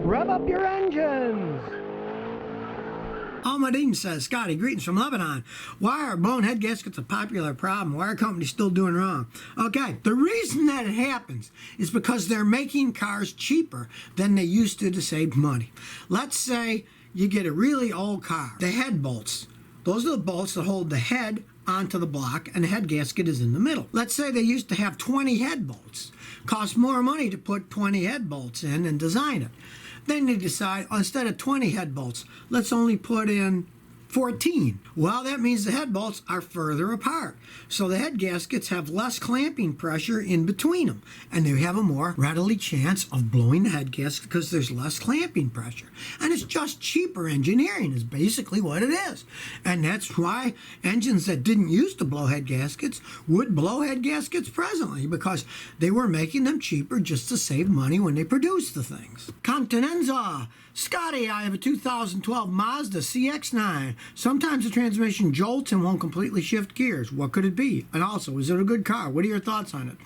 Rev up your engines! Almadine says, Scotty, greetings from Lebanon. Why are blown head gaskets a popular problem? Why are companies still doing wrong? Okay, the reason that it happens is because they're making cars cheaper than they used to save money. Let's say you get a really old car. The head bolts. Those are the bolts that hold the head onto the block, and the head gasket is in the middle. Let's say they used to have 20 head bolts. Cost more money to put 20 head bolts in and design it. Then they decide, instead of 20 head bolts, let's only put in 14. Well, that means the head bolts are further apart. So the head gaskets have less clamping pressure in between them. And they have a more readily chance of blowing the head gasket because there's less clamping pressure. And it's just cheaper engineering is basically what it is. And that's why engines that didn't used to blow head gaskets would blow head gaskets presently, because they were making them cheaper just to save money when they produced the things. Continenza. Scotty, I have a 2012 Mazda CX-9. Sometimes the transmission jolts and won't completely shift gears. What could it be? And also, is it a good car? What are your thoughts on it?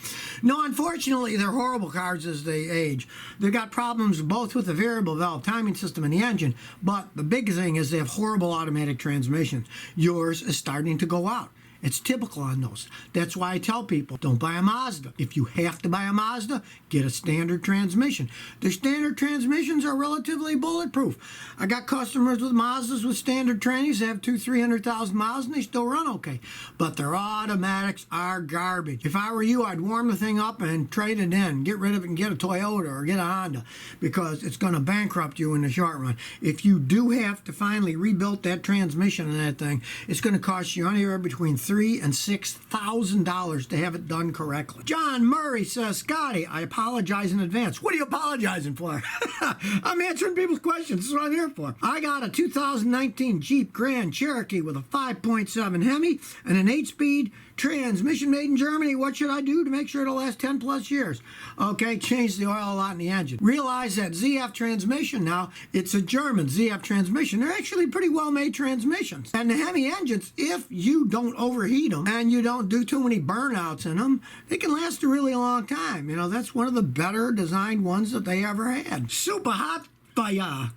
No, unfortunately, they're horrible cars as they age. They've got problems both with the variable valve timing system and the engine, but the big thing is they have horrible automatic transmissions. Yours is starting to go out. It's typical on those. That's why I tell people, don't buy a Mazda. If you have to buy a Mazda, get a standard transmission. The standard transmissions are relatively bulletproof. I got customers with Mazdas with standard trannies. They have 200,000-300,000 miles and they still run okay. But their automatics are garbage. If I were you, I'd warm the thing up and trade it in. Get rid of it and get a Toyota or get a Honda, because it's going to bankrupt you in the short run. If you do have to finally rebuild that transmission in that thing, it's going to cost you anywhere between $3,000 and $6,000 to have it done correctly. John Murray says, Scotty, I apologize in advance. What are you apologizing for? I'm answering people's questions. This is what I'm here for. I got a 2019 Jeep Grand Cherokee with a 5.7 Hemi and an 8-speed transmission made in Germany. What should I do to make sure it'll last 10 plus years? Okay, change the oil a lot in the engine. Realize that ZF transmission now, it's a German ZF transmission. They're actually pretty well made transmissions. And the Hemi engines, if you don't overheat them and you don't do too many burnouts in them, they can last a really long time. You know, that's one of the better designed ones that they ever had. Super hot.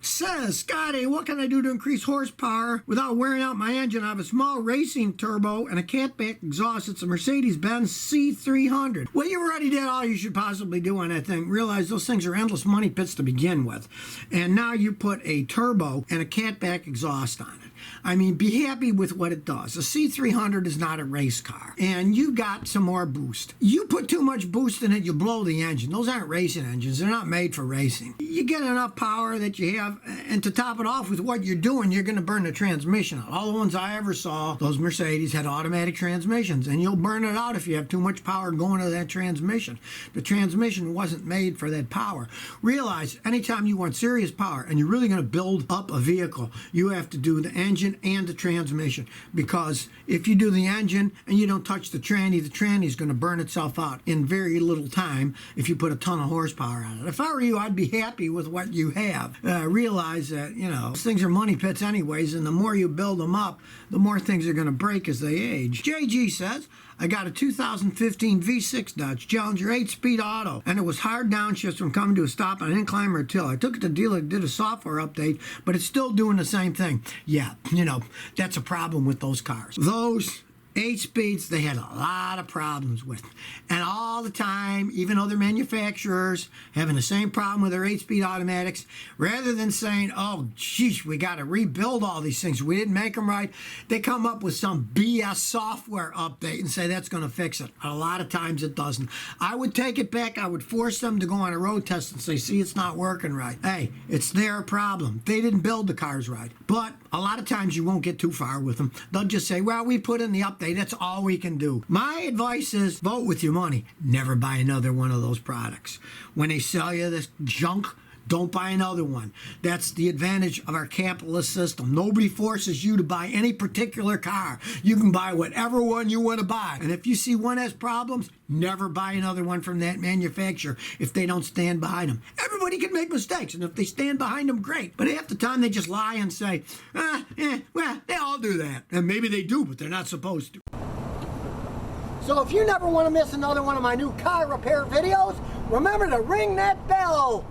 Says, Scotty, what can I do to increase horsepower without wearing out my engine? I have a small racing turbo and a catback exhaust. It's a Mercedes-Benz C300. Well, you already did all you should possibly do on that thing. Realize those things are endless money pits to begin with. And now you put a turbo and a catback exhaust on it. I mean, be happy with what it does. The C300 is not a race car, and you got some more boost. You put too much boost in it, you blow the engine. Those aren't racing engines. They're not made for racing. You get enough power that you have, and to top it off with what you're doing, you're going to burn the transmission out. All the ones I ever saw, those Mercedes had automatic transmissions, and you'll burn it out if you have too much power going to that transmission. The transmission wasn't made for that power. Realize, anytime you want serious power, and you're really going to build up a vehicle, you have to do the engine and the transmission, because if you do the engine and you don't touch the tranny is going to burn itself out in very little time if you put a ton of horsepower on it. If I were you, I'd be happy with what you have. Realize that, you know, things are money pits anyways, and the more you build them up, the more things are going to break as they age. JG says, I got a 2015 V6 Dodge Challenger 8-speed auto, and it was hard downshifts from coming to a stop on an incline or a hill. I took it to the dealer, did a software update, but it's still doing the same thing. Yeah, you know, that's a problem with those cars. Those 8 speeds, they had a lot of problems with. And all the time, even though they're manufacturers having the same problem with their 8-speed automatics, rather than saying, oh, geez, we got to rebuild all these things, we didn't make them right, they come up with some BS software update and say that's going to fix it. A lot of times it doesn't. I would take it back. I would force them to go on a road test and say, see, it's not working right. Hey, it's their problem. They didn't build the cars right. But a lot of times you won't get too far with them. They'll just say, well, we put in the update. That's all we can do. My advice is vote with your money. Never buy another one of those products. When they sell you this junk, don't buy another one. That's the advantage of our capitalist system. Nobody forces you to buy any particular car. You can buy whatever one you want to buy. And if you see one has problems, never buy another one from that manufacturer if they don't stand behind them. Everybody can make mistakes, and if they stand behind them, great. But half the time they just lie and say, well, they all do that. And maybe they do, but they're not supposed to. So if you never want to miss another one of my new car repair videos, remember to ring that bell.